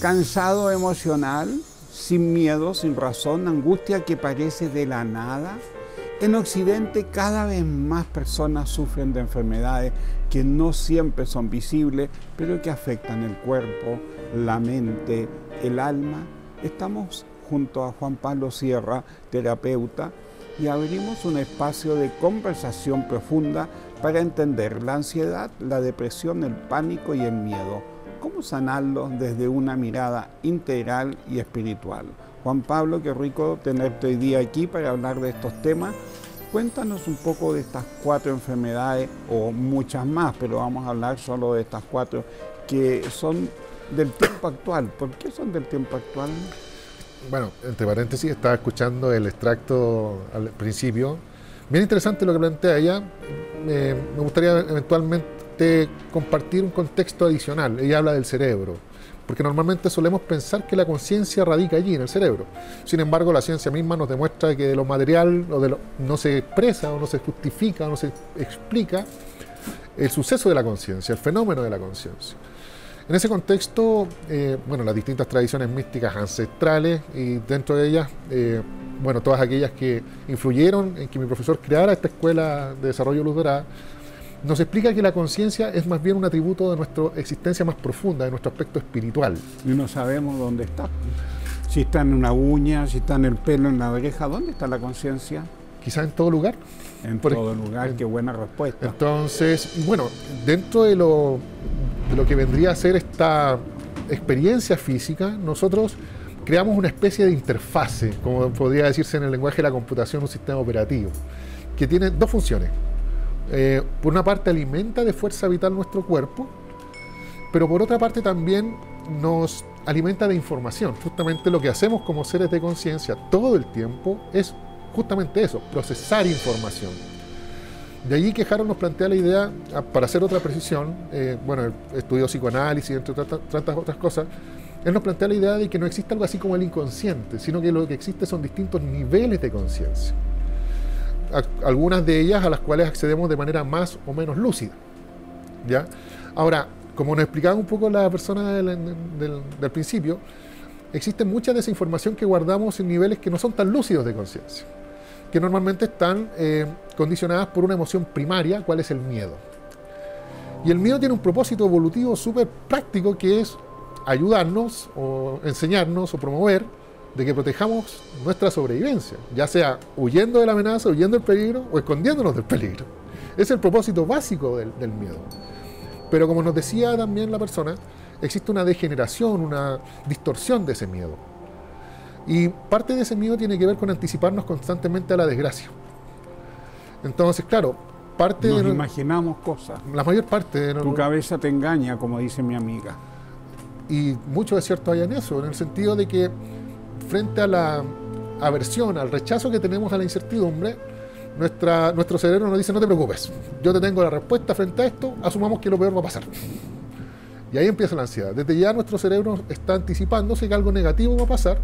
Cansado emocional, sin miedo, sin razón, angustia que parece de la nada. En Occidente cada vez más personas sufren de enfermedades que no siempre son visibles, pero que afectan el cuerpo, la mente, el alma. Estamos junto a Juan Pablo Sierra, terapeuta, y abrimos un espacio de conversación profunda para entender la ansiedad, la depresión, el pánico y el miedo. ¿Cómo sanarlos desde una mirada integral y espiritual? Juan Pablo, qué rico tenerte hoy día aquí para hablar de estos temas. Cuéntanos un poco de estas 4 enfermedades, o muchas más, pero vamos a hablar solo de estas 4 que son del tiempo actual. ¿Por qué son del tiempo actual? Bueno, entre paréntesis, estaba escuchando el extracto al principio. Bien interesante lo que plantea ella. Me gustaría eventualmente compartir un contexto adicional. Ella habla del cerebro, porque normalmente solemos pensar que la conciencia radica allí, en el cerebro. Sin embargo, la ciencia misma nos demuestra que de lo material no se expresa, o no se justifica, o no se explica el suceso de la conciencia, el fenómeno de la conciencia. En ese contexto, las distintas tradiciones místicas ancestrales, y dentro de ellas, todas aquellas que influyeron en que mi profesor creara esta escuela de desarrollo Luz Dorada, nos explica que la conciencia es más bien un atributo de nuestra existencia más profunda, de nuestro aspecto espiritual. Y no sabemos dónde está. Si está en una uña, si está en el pelo, en la oreja, ¿dónde está la conciencia? Quizás en todo lugar. En todo lugar, qué buena respuesta. Entonces, dentro de lo que vendría a ser esta experiencia física, nosotros creamos una especie de interfase, como podría decirse en el lenguaje de la computación, un sistema operativo, que tiene 2 funciones. Por una parte alimenta de fuerza vital nuestro cuerpo, pero por otra parte también nos alimenta de información. Justamente lo que hacemos como seres de conciencia todo el tiempo es justamente eso, procesar información. De allí que Harold nos plantea la idea, para hacer otra precisión, estudió psicoanálisis, entre tantas otras cosas, él nos plantea la idea de que no existe algo así como el inconsciente, sino que lo que existe son distintos niveles de conciencia. Algunas de ellas a las cuales accedemos de manera más o menos lúcida, ¿ya? Ahora, como nos explicaba un poco la persona del principio, existe mucha desinformación que guardamos en niveles que no son tan lúcidos de conciencia, que normalmente están condicionadas por una emoción primaria, cuál es el miedo. Y el miedo tiene un propósito evolutivo súper práctico, que es ayudarnos o enseñarnos o promover de que protejamos nuestra sobrevivencia, ya sea huyendo de la amenaza, huyendo del peligro o escondiéndonos del peligro. Ese es el propósito básico del miedo. Pero como nos decía también la persona, existe una degeneración, una distorsión de ese miedo. Y parte de ese miedo tiene que ver con anticiparnos constantemente a la desgracia. Entonces, claro, nos imaginamos cosas. La mayor parte... Tu cabeza te engaña, como dice mi amiga. Y mucho de cierto hay en eso, en el sentido de que frente a la aversión, al rechazo que tenemos a la incertidumbre, nuestro cerebro nos dice: no te preocupes, yo te tengo la respuesta frente a esto, asumamos que lo peor va a pasar. Y ahí empieza la ansiedad. Desde ya nuestro cerebro está anticipándose que algo negativo va a pasar,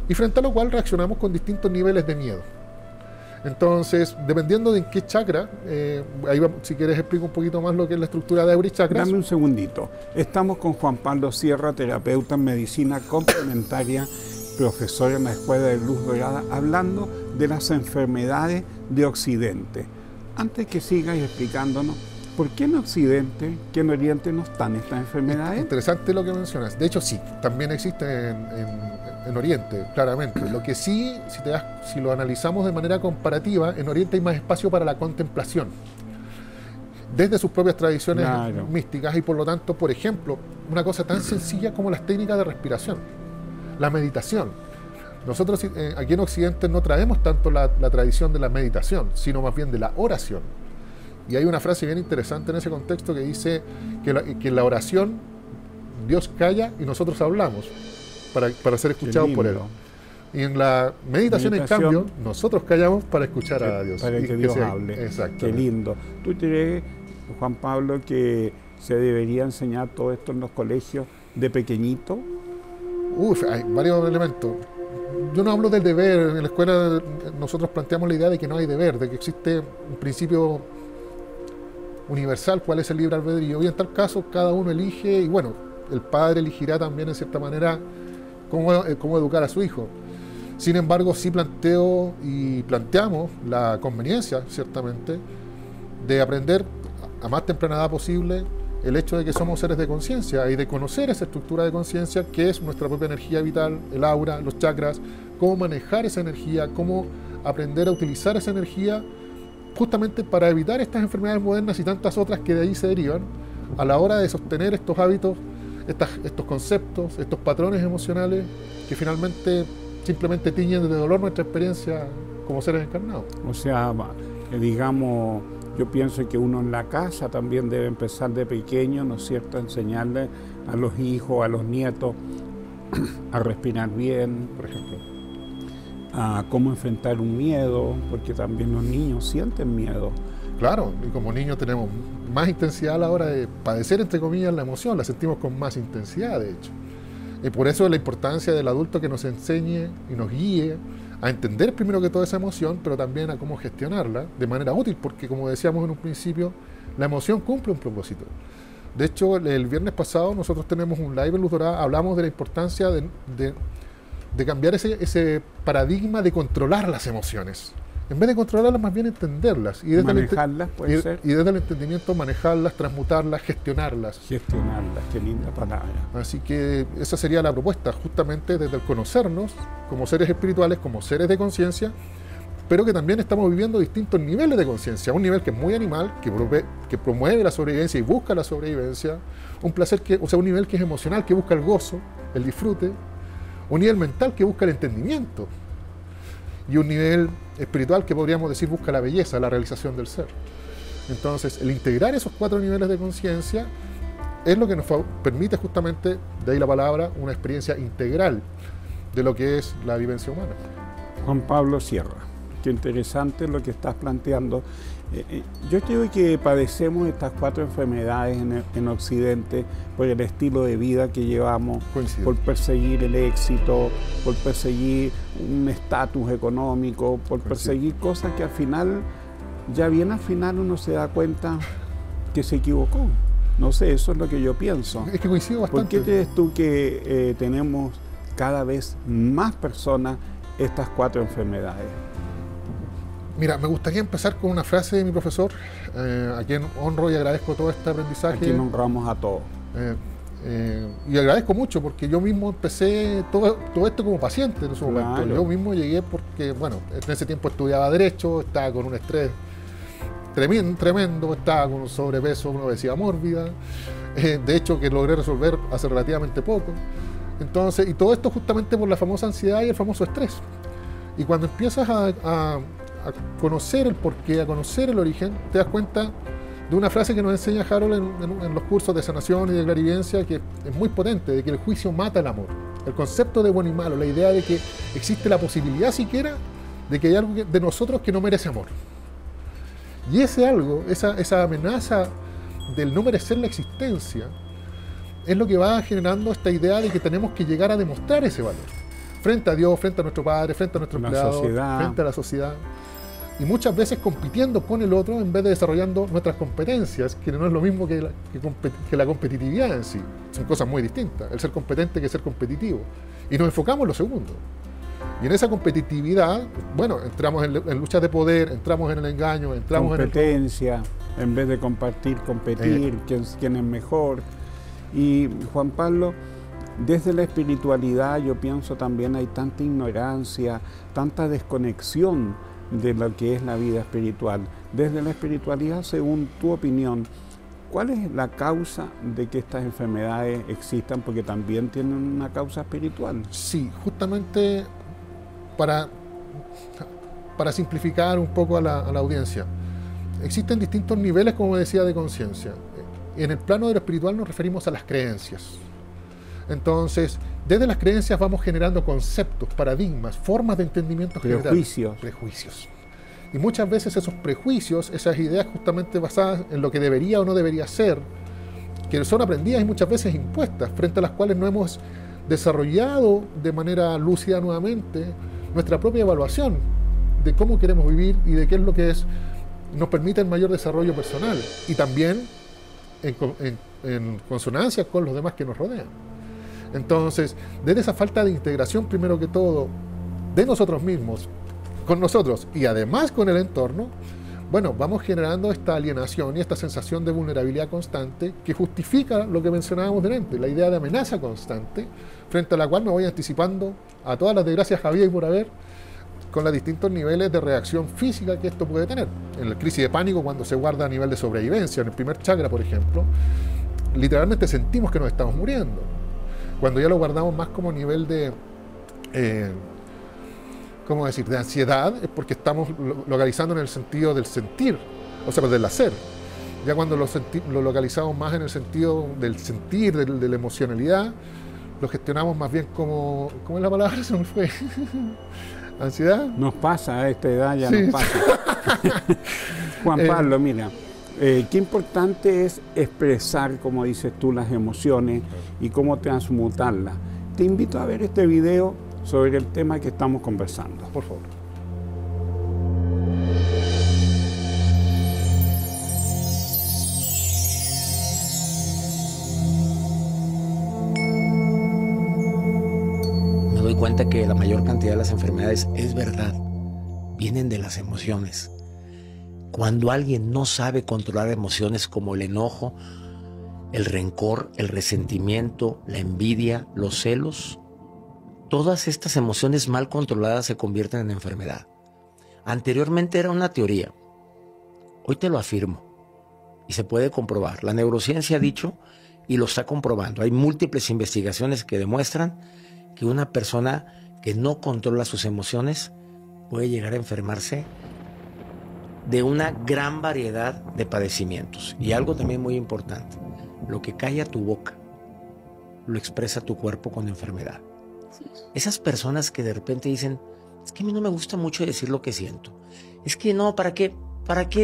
y frente a lo cual reaccionamos con distintos niveles de miedo. Entonces, dependiendo de en qué chakra, si quieres explico un poquito más lo que es la estructura de Auris Chakras. Dame un segundito. Estamos con Juan Pablo Sierra, terapeuta en medicina complementaria, profesor en la Escuela de Luz Dorada, hablando de las enfermedades de Occidente. Antes que sigas explicándonos, ¿por qué en Occidente, que en Oriente no están estas enfermedades? Interesante lo que mencionas. De hecho, sí, también existen en Oriente, claramente. Lo que sí, si lo analizamos de manera comparativa, en Oriente hay más espacio para la contemplación, desde sus propias tradiciones místicas, y por lo tanto, por ejemplo, una cosa tan sencilla como las técnicas de respiración, la meditación. Nosotros aquí en Occidente no traemos tanto la tradición de la meditación, sino más bien de la oración. Y hay una frase bien interesante en ese contexto que dice que en la oración Dios calla y nosotros hablamos para ser escuchados por Él. Y en la meditación, en cambio, nosotros callamos para escuchar a Dios. Para que Dios hable. Exacto. Qué lindo. ¿Tú crees, Juan Pablo, que se debería enseñar todo esto en los colegios de pequeñito? Hay varios elementos. Yo no hablo del deber. En la escuela nosotros planteamos la idea de que no hay deber, de que existe un principio universal, cuál es el libre albedrío, y en tal caso cada uno elige, y bueno, el padre elegirá también en cierta manera cómo educar a su hijo. Sin embargo, sí planteo y planteamos la conveniencia, ciertamente, de aprender a más temprana edad posible el hecho de que somos seres de conciencia y de conocer esa estructura de conciencia que es nuestra propia energía vital, el aura, los chakras, cómo manejar esa energía, cómo aprender a utilizar esa energía justamente para evitar estas enfermedades modernas y tantas otras que de ahí se derivan a la hora de sostener estos hábitos, estos conceptos, estos patrones emocionales que finalmente simplemente tiñen de dolor nuestra experiencia como seres encarnados. O sea, digamos, yo pienso que uno en la casa también debe empezar de pequeño, ¿no es cierto?, a enseñarle a los hijos, a los nietos a respirar bien, Por ejemplo. a cómo enfrentar un miedo, porque también los niños sienten miedo. Claro, y como niños tenemos más intensidad a la hora de padecer, entre comillas, la emoción, la sentimos con más intensidad, de hecho. Y por eso la importancia del adulto que nos enseñe y nos guíe a entender primero que todo esa emoción, pero también a cómo gestionarla de manera útil, porque como decíamos en un principio, la emoción cumple un propósito. De hecho, el viernes pasado nosotros tenemos un live en Luz Dorada, hablamos de la importancia de cambiar ese paradigma de controlar las emociones. En vez de controlarlas, más bien entenderlas. Y desde Manejarlas, puede ser. Y desde el entendimiento manejarlas, transmutarlas, gestionarlas. Gestionarlas, qué linda palabra. Así que esa sería la propuesta, justamente desde el conocernos como seres espirituales, como seres de conciencia, pero que también estamos viviendo distintos niveles de conciencia. Un nivel que es muy animal, que promueve la sobrevivencia y busca la sobrevivencia. Un nivel que es emocional, que busca el gozo, el disfrute. Un nivel mental que busca el entendimiento. Y un nivel espiritual que podríamos decir busca la belleza, la realización del ser. Entonces, el integrar esos 4 niveles de conciencia es lo que nos permite justamente, de ahí la palabra, una experiencia integral de lo que es la vivencia humana. Juan Pablo Sierra, qué interesante lo que estás planteando. Yo creo que padecemos estas 4 enfermedades en Occidente por el estilo de vida que llevamos, Coincido. por perseguir el éxito, por perseguir un estatus económico, por perseguir cosas que al final, ya bien al final uno se da cuenta que se equivocó. No sé, eso es lo que yo pienso. Es que coincido bastante. ¿Por qué crees tú que tenemos cada vez más personas estas 4 enfermedades? Mira, me gustaría empezar con una frase de mi profesor, a quien honro y agradezco todo este aprendizaje. Aquí nos honramos a todos. Y agradezco mucho porque yo mismo empecé todo esto como paciente en su momento. Claro. Yo mismo llegué porque, bueno, en ese tiempo estudiaba Derecho, estaba con un estrés tremendo, estaba con un sobrepeso, una obesidad mórbida, de hecho que logré resolver hace relativamente poco. Entonces, y todo esto justamente por la famosa ansiedad y el famoso estrés. Y cuando empiezas a conocer el porqué, a conocer el origen, te das cuenta de una frase que nos enseña Harold en los cursos de sanación y de clarividencia, que es muy potente, de que el juicio mata el amor. El concepto de bueno y malo, la idea de que existe la posibilidad siquiera de que hay algo de nosotros que no merece amor. Y ese algo, esa amenaza del no merecer la existencia, es lo que va generando esta idea de que tenemos que llegar a demostrar ese valor. Frente a Dios, frente a nuestro Padre, frente a nuestro empleado, frente a la sociedad. Y muchas veces compitiendo con el otro en vez de desarrollando nuestras competencias, que no es lo mismo que la competitividad en sí. Son cosas muy distintas, el ser competente que ser competitivo. Y nos enfocamos en lo segundo. Y en esa competitividad, bueno, entramos en luchas de poder, entramos en el engaño, entramos competencia, en vez de competir, quién es mejor. Y Juan Pablo, desde la espiritualidad yo pienso también hay tanta ignorancia, tanta desconexión de lo que es la vida espiritual. Desde la espiritualidad, según tu opinión, ¿cuál es la causa de que estas enfermedades existan? Porque también tienen una causa espiritual. Sí, justamente para simplificar un poco a la audiencia, existen distintos niveles, como decía, de conciencia. En el plano de lo espiritual nos referimos a las creencias. Entonces, desde las creencias vamos generando conceptos, paradigmas, formas de entendimiento general. Prejuicios. Y muchas veces esos prejuicios, esas ideas justamente basadas en lo que debería o no debería ser, que son aprendidas y muchas veces impuestas, frente a las cuales no hemos desarrollado de manera lúcida nuevamente nuestra propia evaluación de cómo queremos vivir y de qué es lo que nos permite el mayor desarrollo personal. Y también en consonancia con los demás que nos rodean. Entonces, desde esa falta de integración, primero que todo, de nosotros mismos, con nosotros y además con el entorno, bueno, vamos generando esta alienación y esta sensación de vulnerabilidad constante que justifica lo que mencionábamos delante, la idea de amenaza constante, frente a la cual me voy anticipando a todas las desgracias había y por haber, con los distintos niveles de reacción física que esto puede tener. En la crisis de pánico, cuando se guarda a nivel de sobrevivencia, en el primer chakra, por ejemplo, literalmente sentimos que nos estamos muriendo. Cuando ya lo guardamos más como nivel de... ¿cómo decir?, de ansiedad, es porque estamos localizando en el sentido del sentir, o sea, del hacer. Ya cuando lo localizamos más en el sentido del sentir, de la emocionalidad, lo gestionamos más bien como... ¿Cómo es la palabra? Se me fue. ¿Ansiedad? Nos pasa, a esta edad ya sí. nos pasa. Juan Pablo, mira, qué importante es expresar, como dices tú, las emociones y cómo transmutarlas. Te invito a ver este video sobre el tema que estamos conversando. Por favor. Me doy cuenta que la mayor cantidad de las enfermedades, es verdad, vienen de las emociones. Cuando alguien no sabe controlar emociones como el enojo, el rencor, el resentimiento, la envidia, los celos, todas estas emociones mal controladas se convierten en enfermedad. Anteriormente era una teoría. Hoy te lo afirmo. Y se puede comprobar. La neurociencia ha dicho y lo está comprobando. Hay múltiples investigaciones que demuestran que una persona que no controla sus emociones puede llegar a enfermarse de una gran variedad de padecimientos. Y algo también muy importante. Lo que calla tu boca, lo expresa tu cuerpo con enfermedad. Esas personas que de repente dicen, es que a mí no me gusta mucho decir lo que siento. Es que no, ¿para qué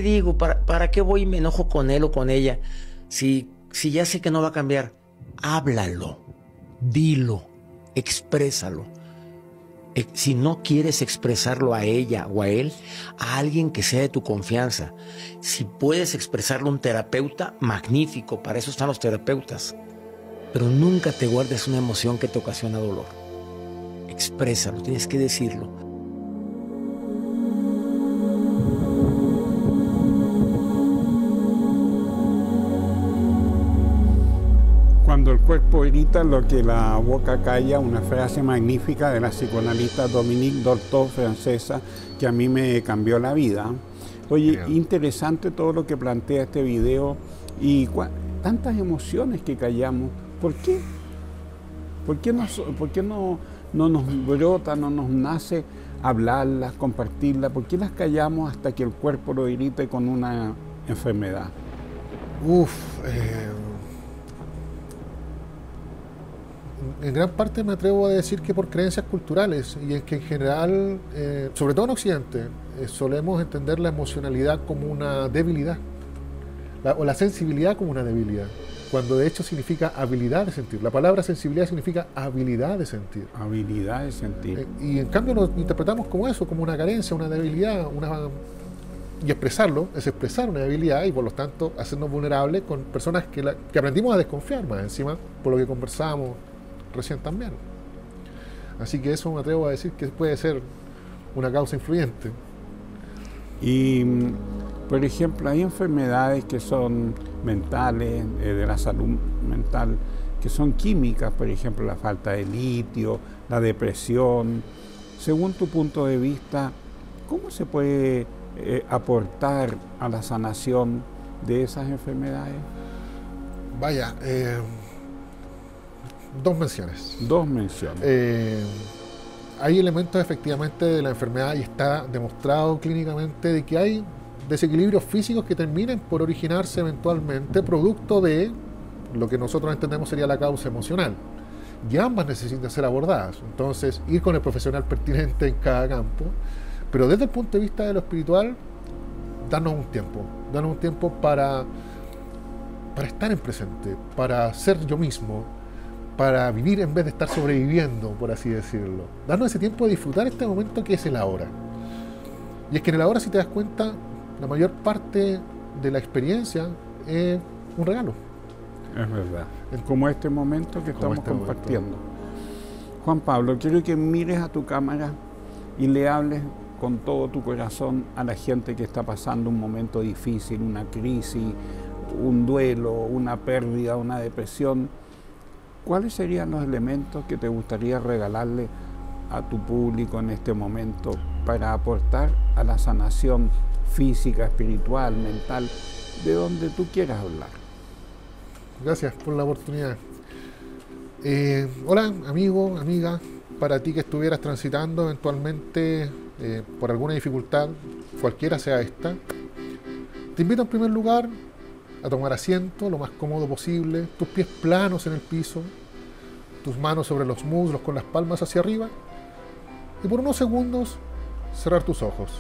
digo? ¿Para qué voy y me enojo con él o con ella? Si ya sé que no va a cambiar, háblalo, dilo, exprésalo. Si no quieres expresarlo a ella o a él, a alguien que sea de tu confianza. Si puedes expresarlo a un terapeuta, magnífico, para eso están los terapeutas. Pero nunca te guardes una emoción que te ocasiona dolor. Exprésalo, tienes que decirlo. Cuando el cuerpo grita lo que la boca calla, una frase magnífica de la psicoanalista Dominique Dolto, francesa, que a mí me cambió la vida. Oye, interesante todo lo que plantea este video y tantas emociones que callamos. ¿Por qué? ¿Por qué no nos brota, no nos nace hablarlas, compartirlas? ¿Por qué las callamos hasta que el cuerpo lo grite con una enfermedad? En gran parte me atrevo a decir que por creencias culturales, y es que en general, sobre todo en Occidente, solemos entender la emocionalidad como una debilidad, o la sensibilidad como una debilidad, cuando de hecho significa habilidad de sentir. La palabra sensibilidad significa habilidad de sentir. Habilidad de sentir. Y en cambio lo interpretamos como eso, como una carencia, una debilidad, y expresarlo es expresar una debilidad y por lo tanto hacernos vulnerables con personas que aprendimos a desconfiar más encima, por lo que conversamos recién también. Así que eso me atrevo a decir que puede ser una causa influyente. Y, por ejemplo, hay enfermedades que son mentales, de la salud mental, que son químicas, por ejemplo, la falta de litio, la depresión. Según tu punto de vista, ¿cómo se puede aportar a la sanación de esas enfermedades? Vaya, dos menciones. Dos menciones. Hay elementos efectivamente de la enfermedad y está demostrado clínicamente de que hay desequilibrios físicos que terminan por originarse eventualmente producto de lo que nosotros entendemos sería la causa emocional. Y ambas necesitan ser abordadas. Entonces, ir con el profesional pertinente en cada campo. Pero desde el punto de vista de lo espiritual, darnos un tiempo para estar en presente, para ser yo mismo, para vivir en vez de estar sobreviviendo, por así decirlo. Darnos ese tiempo de disfrutar este momento que es el ahora. Y es que en el ahora, si te das cuenta, la mayor parte de la experiencia es un regalo. Es verdad. Como este momento que estamos compartiendo. Juan Pablo, quiero que mires a tu cámara y le hables con todo tu corazón a la gente que está pasando un momento difícil, una crisis, un duelo, una pérdida, una depresión. ¿Cuáles serían los elementos que te gustaría regalarle a tu público en este momento para aportar a la sanación física, espiritual, mental, de donde tú quieras hablar? Gracias por la oportunidad. Hola, amigo, amiga, para ti que estuvieras transitando eventualmente por alguna dificultad, cualquiera sea esta, te invito en primer lugar a tomar asiento lo más cómodo posible, tus pies planos en el piso, tus manos sobre los muslos con las palmas hacia arriba, y por unos segundos cerrar tus ojos.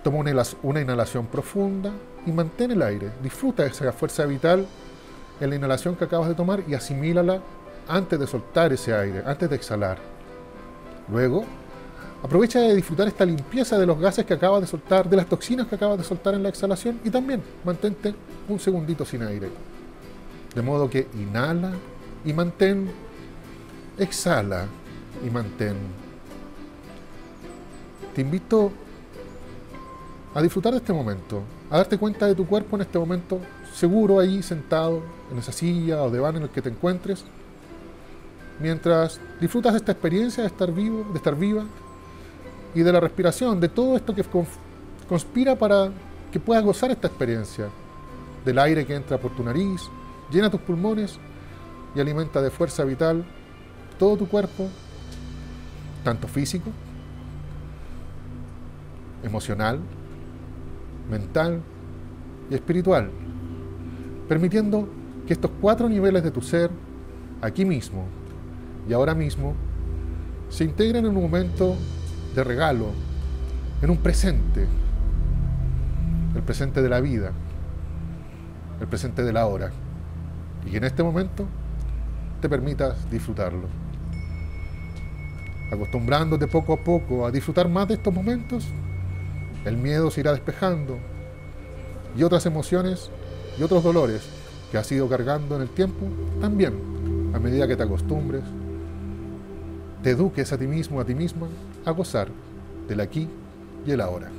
Toma una inhalación profunda y mantén el aire. Disfruta de esa fuerza vital en la inhalación que acabas de tomar y asimílala antes de soltar ese aire, antes de exhalar. Luego, aprovecha de disfrutar esta limpieza de los gases que acabas de soltar, de las toxinas que acabas de soltar en la exhalación, y también mantente un segundito sin aire. De modo que inhala y mantén, exhala y mantén. Te invito a disfrutar de este momento, a darte cuenta de tu cuerpo en este momento, seguro ahí sentado en esa silla o diván en el que te encuentres, mientras disfrutas de esta experiencia de estar vivo, de estar viva, y de la respiración, de todo esto que conspira para que puedas gozar esta experiencia, del aire que entra por tu nariz, llena tus pulmones y alimenta de fuerza vital todo tu cuerpo, tanto físico, emocional, mental y espiritual, permitiendo que estos 4 niveles de tu ser, aquí mismo y ahora mismo, se integren en un momento de regalo, en un presente, el presente de la vida, el presente de la hora, y que en este momento te permitas disfrutarlo. Acostumbrándote poco a poco a disfrutar más de estos momentos, el miedo se irá despejando y otras emociones y otros dolores que has ido cargando en el tiempo, también, a medida que te acostumbres, te eduques a ti mismo, a ti misma, a gozar del aquí y el ahora.